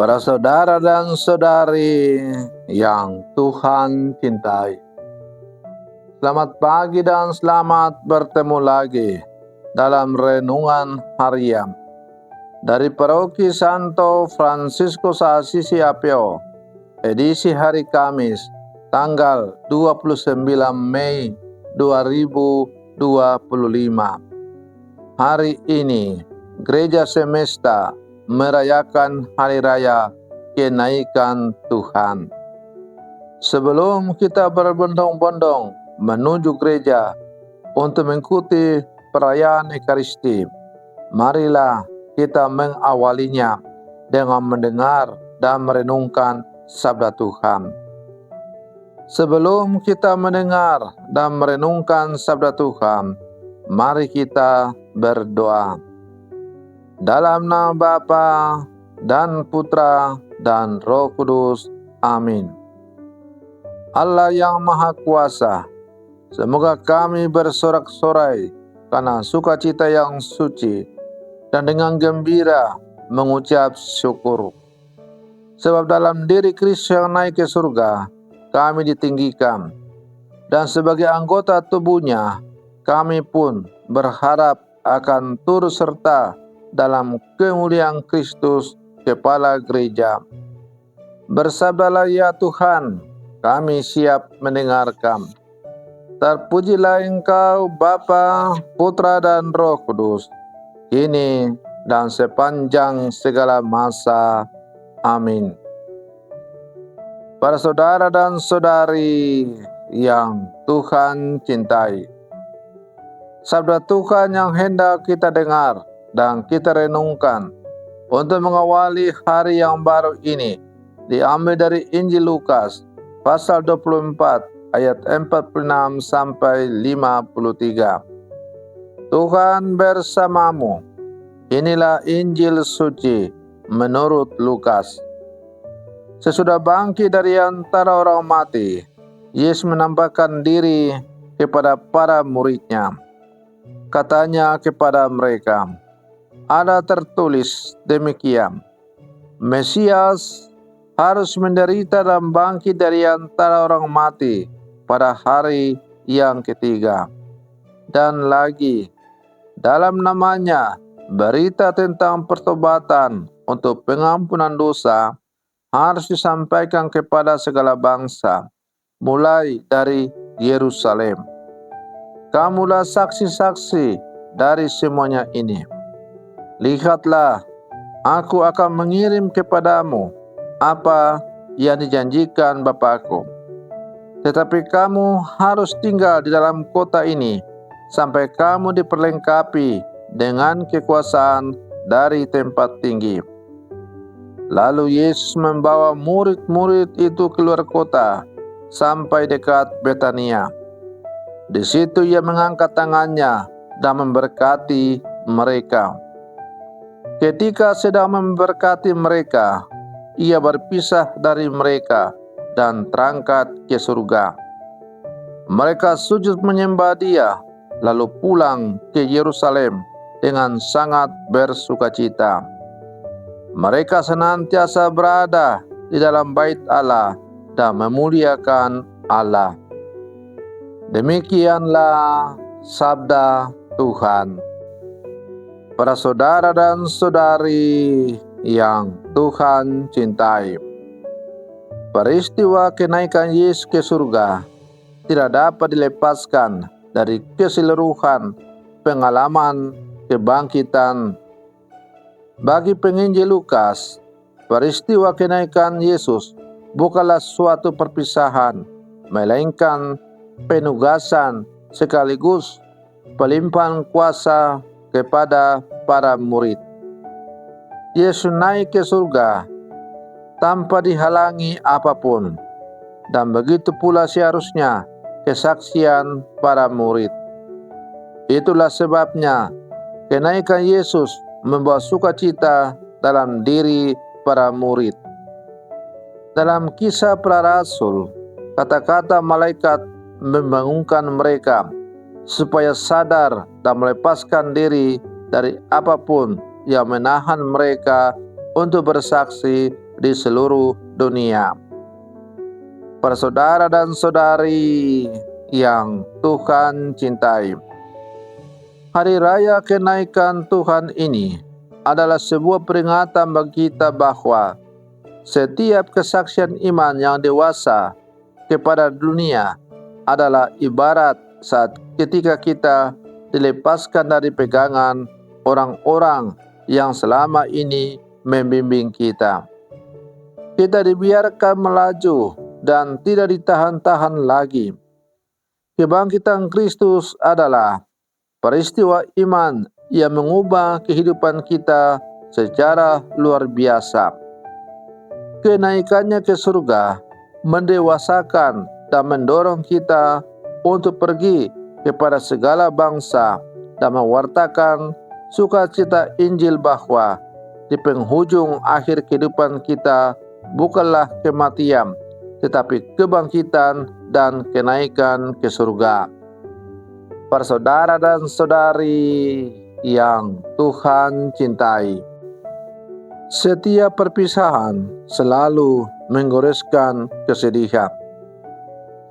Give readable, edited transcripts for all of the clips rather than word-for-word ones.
Para saudara dan saudari yang Tuhan cintai, selamat pagi dan selamat bertemu lagi dalam renungan harian dari Paroki Santo Fransiskus Assisi Apio, edisi hari Kamis, tanggal 29 Mei 2025. Hari ini, Gereja Semesta merayakan Hari Raya Kenaikan Tuhan. Sebelum kita berbondong-bondong menuju gereja untuk mengikuti perayaan Ekaristi, marilah kita mengawalinya dengan mendengar dan merenungkan sabda Tuhan. Sebelum kita mendengar dan merenungkan sabda Tuhan, mari kita berdoa. Dalam nama Bapa dan Putra dan Roh Kudus. Amin. Allah yang Maha Kuasa, semoga kami bersorak-sorai karena sukacita yang suci dan dengan gembira mengucap syukur. Sebab dalam diri Kristus yang naik ke surga, kami ditinggikan. Dan sebagai anggota tubuhnya, kami pun berharap akan turut serta dalam kemuliaan Kristus, Kepala Gereja. Bersabdalah ya Tuhan, kami siap mendengarkan. Terpujilah Engkau Bapa, Putra dan Roh Kudus, kini dan sepanjang segala masa. Amin. Para saudara dan saudari yang Tuhan cintai, sabda Tuhan yang hendak kita dengar dan kita renungkan untuk mengawali hari yang baru ini diambil dari Injil Lukas pasal 24 ayat 46 sampai 53. Tuhan bersamamu. Inilah Injil suci menurut Lukas. Sesudah bangkit dari antara orang mati, Yesus menampakkan diri kepada para murid-Nya. Katanya kepada mereka, ada tertulis demikian, Mesias harus menderita dan bangkit dari antara orang mati pada hari yang ketiga. Dan lagi, dalam namanya berita tentang pertobatan untuk pengampunan dosa harus disampaikan kepada segala bangsa, mulai dari Yerusalem. Kamulah saksi-saksi dari semuanya ini. Lihatlah, aku akan mengirim kepadamu apa yang dijanjikan Bapakku. Tetapi kamu harus tinggal di dalam kota ini sampai kamu diperlengkapi dengan kekuasaan dari tempat tinggi. Lalu Yesus membawa murid-murid itu keluar kota sampai dekat Betania. Di situ ia mengangkat tangannya dan memberkati mereka. Ketika sedang memberkati mereka, ia berpisah dari mereka dan terangkat ke surga. Mereka sujud menyembah Dia, lalu pulang ke Yerusalem dengan sangat bersukacita. Mereka senantiasa berada di dalam bait Allah dan memuliakan Allah. Demikianlah sabda Tuhan. Para saudara dan saudari yang Tuhan cintai, peristiwa kenaikan Yesus ke surga tidak dapat dilepaskan dari keseluruhan pengalaman kebangkitan. Bagi penginjil Lukas, peristiwa kenaikan Yesus bukanlah suatu perpisahan, melainkan penugasan sekaligus pelimpahan kuasa kepada para murid. Yesus naik ke surga tanpa dihalangi apapun, dan begitu pula seharusnya kesaksian para murid. Itulah sebabnya kenaikan Yesus membawa sukacita dalam diri para murid. Dalam Kisah Para Rasul, kata-kata malaikat membangunkan mereka supaya sadar dan melepaskan diri dari apapun yang menahan mereka untuk bersaksi di seluruh dunia. Para saudara dan saudari yang Tuhan cintai, Hari Raya Kenaikan Tuhan ini adalah sebuah peringatan bagi kita bahwa setiap kesaksian iman yang dewasa kepada dunia adalah ibarat saat ketika kita dilepaskan dari pegangan orang-orang yang selama ini membimbing kita. Kita dibiarkan melaju dan tidak ditahan-tahan lagi. Kebangkitan Kristus adalah peristiwa iman yang mengubah kehidupan kita secara luar biasa. Kenaikannya ke surga mendewasakan dan mendorong kita untuk pergi kepada segala bangsa dan mewartakan sukacita Injil bahwa di penghujung akhir kehidupan kita bukanlah kematian, tetapi kebangkitan dan kenaikan ke surga. Para saudara dan saudari yang Tuhan cintai, setiap perpisahan selalu menggoreskan kesedihan.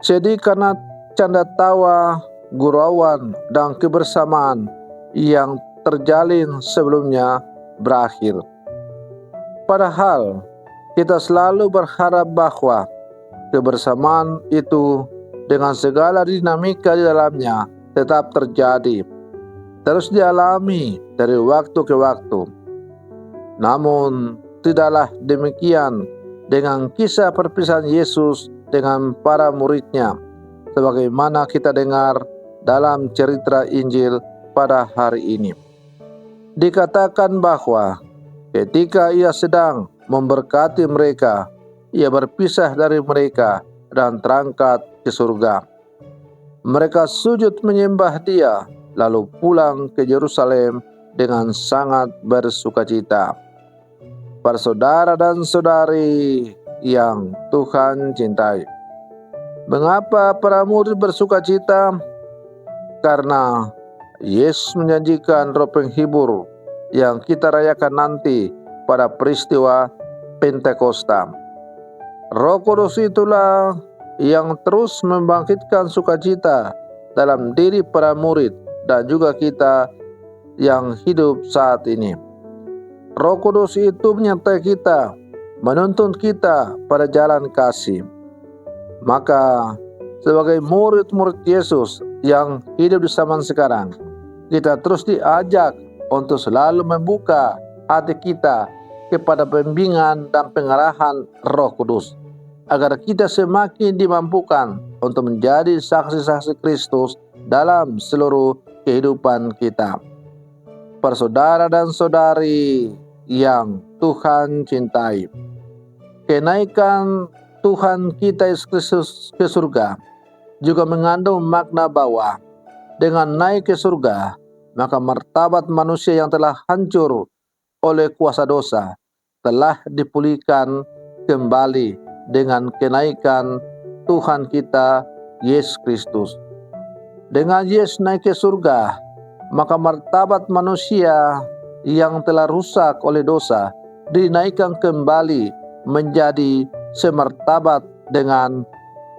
Sedih karena canda tawa, gurauan, dan kebersamaan yang terjalin sebelumnya berakhir. Padahal kita selalu berharap bahwa kebersamaan itu dengan segala dinamika di dalamnya tetap terjadi, terus dialami dari waktu ke waktu. Namun tidaklah demikian dengan kisah perpisahan Yesus dengan para muridnya, sebagaimana kita dengar dalam cerita Injil pada hari ini. Dikatakan bahwa ketika ia sedang memberkati mereka, ia berpisah dari mereka dan terangkat ke surga. Mereka sujud menyembah dia, lalu pulang ke Yerusalem dengan sangat bersukacita. Para saudara dan saudari yang Tuhan cintai, mengapa para murid bersukacita? Karena Yesus menjanjikan roh penghibur yang kita rayakan nanti pada peristiwa Pentakosta. Roh Kudus itulah yang terus membangkitkan sukacita dalam diri para murid dan juga kita yang hidup saat ini. Roh Kudus itu menyertai kita, menuntun kita pada jalan kasih. Maka sebagai murid-murid Yesus yang hidup di zaman sekarang, kita terus diajak untuk selalu membuka hati kita kepada pembimbingan dan pengarahan Roh Kudus, agar kita semakin dimampukan untuk menjadi saksi-saksi Kristus dalam seluruh kehidupan kita. Para saudara dan saudari yang Tuhan cintai, kenaikan Tuhan kita Yesus Kristus ke surga juga mengandung makna bahwa dengan naik ke surga, maka martabat manusia yang telah hancur oleh kuasa dosa telah dipulihkan kembali dengan kenaikan Tuhan kita Yesus Kristus. Dengan Yesus naik ke surga, maka martabat manusia yang telah rusak oleh dosa dinaikkan kembali menjadi semartabat dengan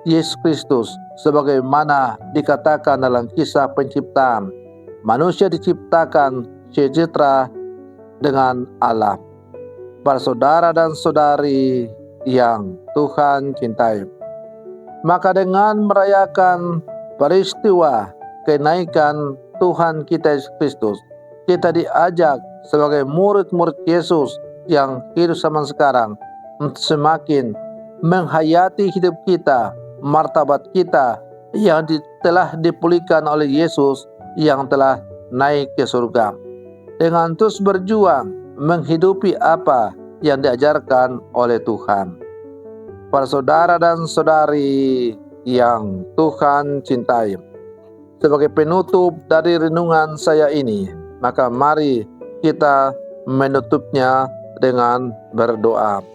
Yesus Kristus, sebagaimana dikatakan dalam kisah penciptaan. Manusia diciptakan sejahtera dengan Allah. Para saudara dan saudari yang Tuhan cintai, maka dengan merayakan peristiwa kenaikan Tuhan kita Yesus Kristus, kita diajak sebagai murid-murid Yesus yang hidup zaman sekarang untuk semakin menghayati hidup kita, martabat kita yang telah dipulihkan oleh Yesus yang telah naik ke surga, dengan terus berjuang menghidupi apa yang diajarkan oleh Tuhan. Para saudara dan saudari yang Tuhan cintai, sebagai penutup dari renungan saya ini, maka mari kita menutupnya dengan berdoa.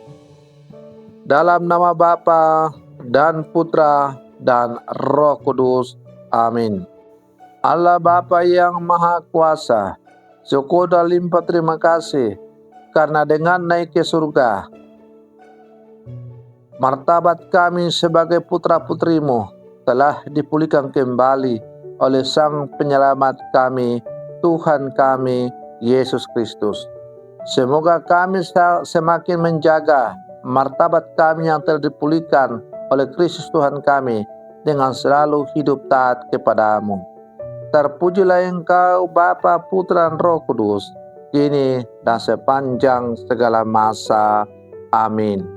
Dalam nama Bapa dan Putra dan Roh Kudus. Amin. Allah Bapa yang Maha Kuasa, syukur dan limpah terima kasih karena dengan naik ke surga, Martabat kami sebagai putra-putrimu telah dipulihkan kembali oleh Sang Penyelamat kami, Tuhan kami, Yesus Kristus. Semoga kami semakin menjaga martabat kami yang telah dipulihkan oleh Kristus Tuhan kami dengan selalu hidup taat kepadamu. Terpujilah Engkau Bapa, Putra, dan Roh Kudus, kini dan sepanjang segala masa. Amin.